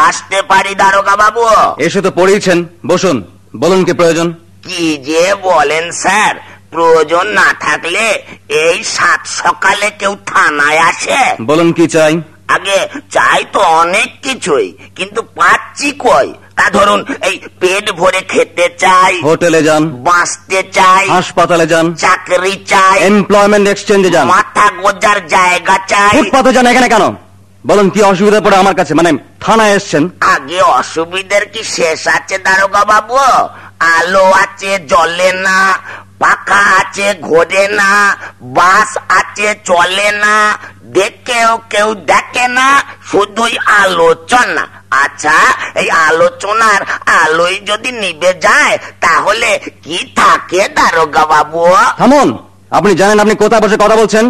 আসতে পারি দারোগা বাবু? এসে তো পড়েইছেন, বসুন, বলুন কি প্রয়োজন? কি যে বলেন স্যার, প্রয়োজন না থাকলে এই সাত সকালে কেউ থানায় আসে? বলুন কি চাই? আগে চাই তো অনেক কিছুই, কিন্তু পাচ্ছি কই? তা ধরুন, এই পেট ভরে খেতে চাই, হোটেলে যান, বাঁচতে চাই, হাসপাতালে যান, চাকরি চাই, এমপ্লয়মেন্ট এক্সচেঞ্জে যান, মাথা গোজার জায়গা চাই। ফুটপাতে যান, এখানে কেন? বলুন কি অসুবিধা পড়ে আমার কাছে, মানে থানায় এসছেন? আগে অসুবিধার কি শেষ আছে দারোগা বাবু? আলো আছে জ্বলে না, পাখা আছে ঘোরে না, বাস আছে চলে না, দেখেও কেউ দেখে না, শুধুই আলোচনা। আচ্ছা, এই আলোচনার আলোই যদি নিভে যায় তাহলে কি থাকে দারোগা বাবু? থামুন, আপনি জানেন আপনি কোথায় বসে কথা বলছেন?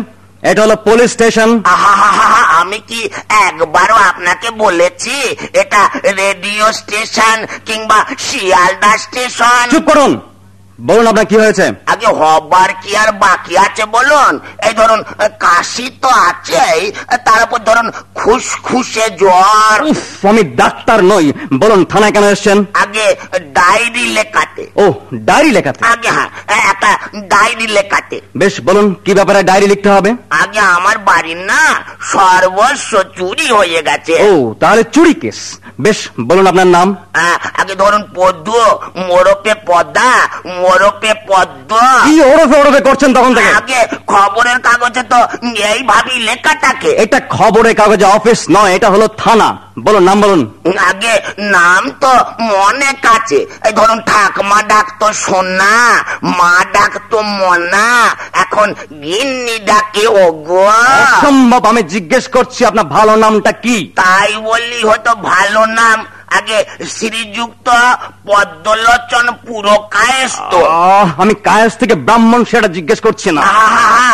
এটা হলো পুলিশ স্টেশন। আমি কি একবারও আপনাকে বলেছি এটা রেডিও স্টেশন কিংবা শিয়ালদা স্টেশন? চুপ করুন, বলুন আপনার কি হয়েছে? আগে হবার কি আর বাকি আছে বলুন? এই ধরুন কাশি তো আছেই, তার উপর ধরুন খুসখুসে জ্বর। আমি ডাক্তার নই, বলুন থানায় কেন এসছেন? আগে ডায়েরি লেখাতে। ও, ডায়েরি লেখাতে? আগে হ্যাঁ, একটা ডায়েরি লেখাতে। বেশ, বলুন কি ব্যাপারে ডায়েরি লিখতে হবে? আগে আমার বাড়ির না সর্বস্ব চুরি হয়ে গেছে। ও, তাহলে চুরি কেস। বেশ, বলুন আপনার নাম। আগে ধরুন পদ্ম, মোরপে পদ্মা, মোরপে পদ্ম। কি ওরফে ওরফে করছেন তখন থেকে? আগে খবরের কাগজে তো এইভাবেই লেখা থাকে। এটা খবরের কাগজে অফিস নয়, এটা হলো থানা। বলুন নাম বলুন। আগে নাম তো মনে কাছে, এই ধরুন ঠাকমা ডাকতো সোনা, মা ডাকতো মনা, এখন গিন্নি ডাকে ওগো। অসম্ভব, আমি জিজ্ঞেস করছি আপনার ভালো নামটা কি? তাই বললি হয়তো ভালো নাম। আগে শ্রীযুক্ত পদ্মলোচন পুরকায়েস্ত। আমি কায়েস থেকে ব্রাহ্মণ সেটা জিজ্ঞেস করছি না।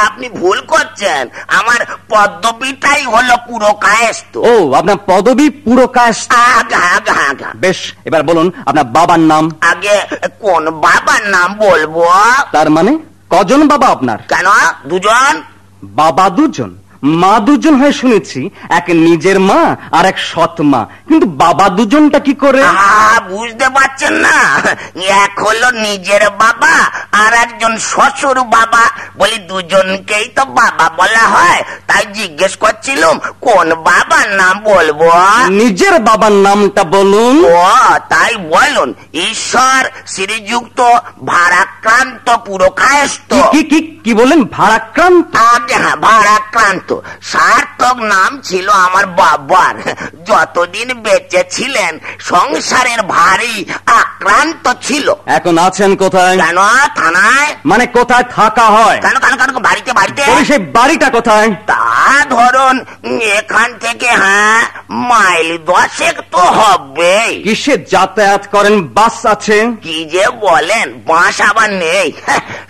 আপনি ভুল করছেন, আমার পদবিটাই হলো পুরকায়েস্ত। ও, আপনার পদবী পুরকায়েস্ত। বেশ, এবার বলুন আপনার বাবার নাম। আগে কোন বাবার নাম বলবো? তার মানে কজন বাবা আপনার? কেন দুজন? বাবা দুজন, মা দুজন হয় শুনেছি, এক নিজের মা আর এক সৎ মা, কিন্তু বাবা দুজনটা কি করে? বুঝতে পারছেন না? এক হলো নিজের বাবা আর একজন শ্বশুর বাবা, বলি দুজনকেই তো বাবা বলা হয়, তাই জিজ্ঞেস করছিলাম কোন বাবার নাম বলবো। নিজের বাবার নামটা বলুন। ও, তাই বলুন, ঈশ্বর শ্রীযুক্ত ভারাক্রান্ত পুরকায়েস্ত। কি বলেন? ভারাক্রান্ত? হ্যাঁ, ভারাক্রান্ত সার্থক নাম ছিল আমার বাবার। যতদিন বেঁচে ছিলেন সংসারের ভারী আক্রান্ত ছিল। এখন আছেন কোথায়? কেন থানায়? মানে কোথায় থাকা হয়? কেন কেন কেন বাড়িতে বাড়িতে। সেই বাড়িটা কোথায়? তা ধরুন এখান থেকে হ্যাঁ মাইল 10 তো হবে। কিসে যাতায়াত করেন? বাস আছে? কি যে বলেন, বাস আবার নেই?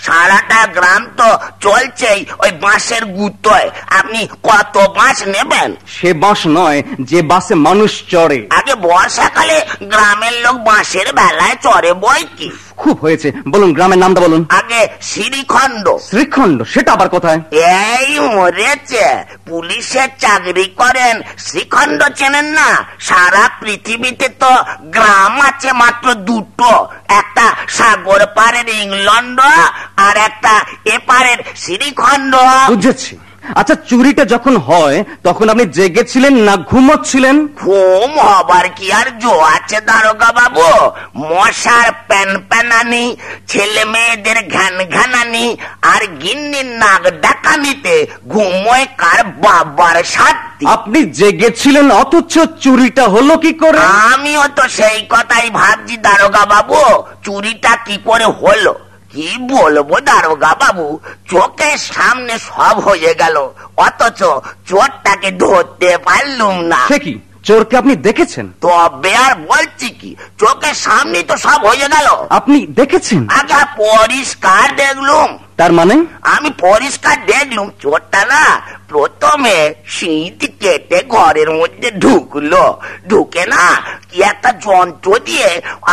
সারাটা গ্রাম তো চলছেই ওই বাঁশের গুতোয়। আপনি কত বাস নেবেন? সে বাস নয় যে বাসে মানুষ চড়ে। আগে বর্ষাকালে গ্রামের লোক বাঁশের বেলায় চড়ে বই কি। খুব হয়েছে, বলুন গ্রামের নামটা বলুন। আগে শ্রীখণ্ড। শ্রীখণ্ড? সেটা আবার কোথায়? এই মরেছে, পুলিশের চাকরি করেন, শ্রীখণ্ড চেনেন না? সারা পৃথিবীতে তো গ্রাম আছে মাত্র দুটো, একটা সাগর পারের ইংল্যান্ড আর একটা এপারের শ্রীখণ্ড। বুঝেছি। আচ্ছা, চুরিটা যখন হয় তখন আপনি জেগেছিলেন না ঘুমোচ্ছিলেন? ঘুম হবার কি আর জো আছে দারোগা বাবু? মশার প্যান প্যানানি, ছেলে মেয়েদের ঘ্যান ঘ্যানানি আর গিন্নির নাক ডাকানিতে ঘুমোয় কার বাবার সাথে? আপনি জেগেছিলেন অথচ চুরিটা হলো কি করে? আমিও তো সেই কথাই ভাবছি দারোগা বাবু, চুরিটা কি করে হলো। কি বলবো দারোগা বাবু, চোখের সামনে সব হয়ে গেল, অথচ চোরটাকে ধরতে পারলুম না। সে কি, চোরকে আপনি দেখেছেন? তবে আর বলছি কি, চোখের সামনে তো সব হয়ে গেল। আপনি দেখেছেন? আগে পরিষ্কার দেখলুম। তার মানে? আমি পরিষ্কার দেখলুম চোরটা না প্রথমে শীত কেটে ঘরের মধ্যে ঢুকলো, ঢুকে না কি একটা যন্ত্র দিয়ে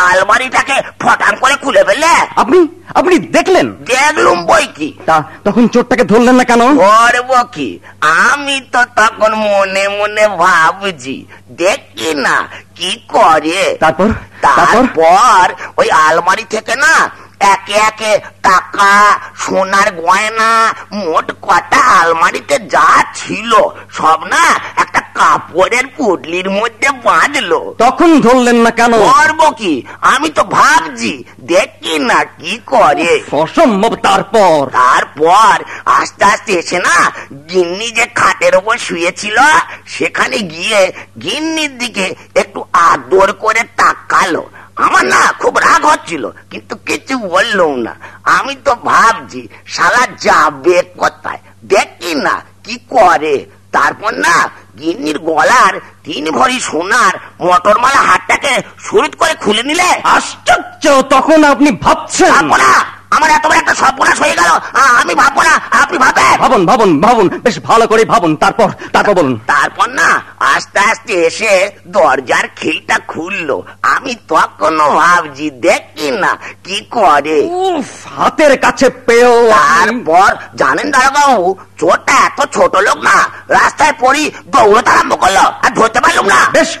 আলমারিটাকে ফটাম করে খুলে ফেলে। আপনি আপনি দেখলেন? দেখলুম বই কি। তা তখন চোরটাকে ধরলেন না কেন? করবো কি, আমি তো তখন মনে মনে ভাবছি দেখি না কি করে। তারপর ওই আলমারি থেকে না একে একে টাকা, সোনার গয়না, মোট কথা আলমারিতে যা ছিল সব না একটা কাপড়ের পুটলির মধ্যে বাঁধলো। তখন ধরলেন না কেন? করবো কি, আমি তো ভাবছি দেখি না কি করে। অসম্ভব। তারপর আস্তে আস্তে এসে না গিন্নি যে খাটের উপর শুয়েছিল সেখানে গিয়ে গিন্নির দিকে একটু আদর করে তাকালো। আমার না খুব রাগ হচ্ছিল, কিন্তু কিছু বললো না। আমি তো ভাবছি শালা যাবে কোথায়, দেখি না কি করে। তারপর না গিন্নির গলার 3 ভরি সোনার মটরমালা হাতটাকে সুরিত করে খুলে নিলে। আশ্চর্য! তখন আপনি ভাবছেন? আমার এত বড় একটা সর্বনাশ হয়ে গেল, আমি ভাববো না, আপনি ভাবেন। ভাবুন, বেশ ভালো করে ভাবুন। তারপর বলুন। তারপর না আস্তে আস্তে এসে দরজার খিলটা খুললো। আমি তখনও ভাবছি দেখি না কি করে। হাতের কাছে পেয়েও। তারপর জানেন দারোগাবাবু, চোরটা এত ছোট লোক না, রাস্তায় পড়ি দৌড়তে আরম্ভ করলো, আর ধরতে পারলাম না। বেশ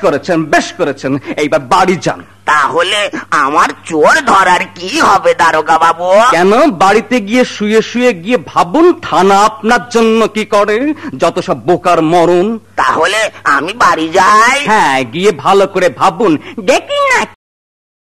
করেছেন। এইবার বাড়ি যান। তাহলে আমার চোর ধরার কি হবে দারোগা বাবু? কেন? বাড়িতে গিয়ে শুয়ে গিয়ে ভাবুন থানা আপনার জন্য কি করে, যত সব বোকার মরণ। তাহলে আমি বাড়ি যাই? হ্যাঁ, গিয়ে ভালো করে ভাবুন। দেখি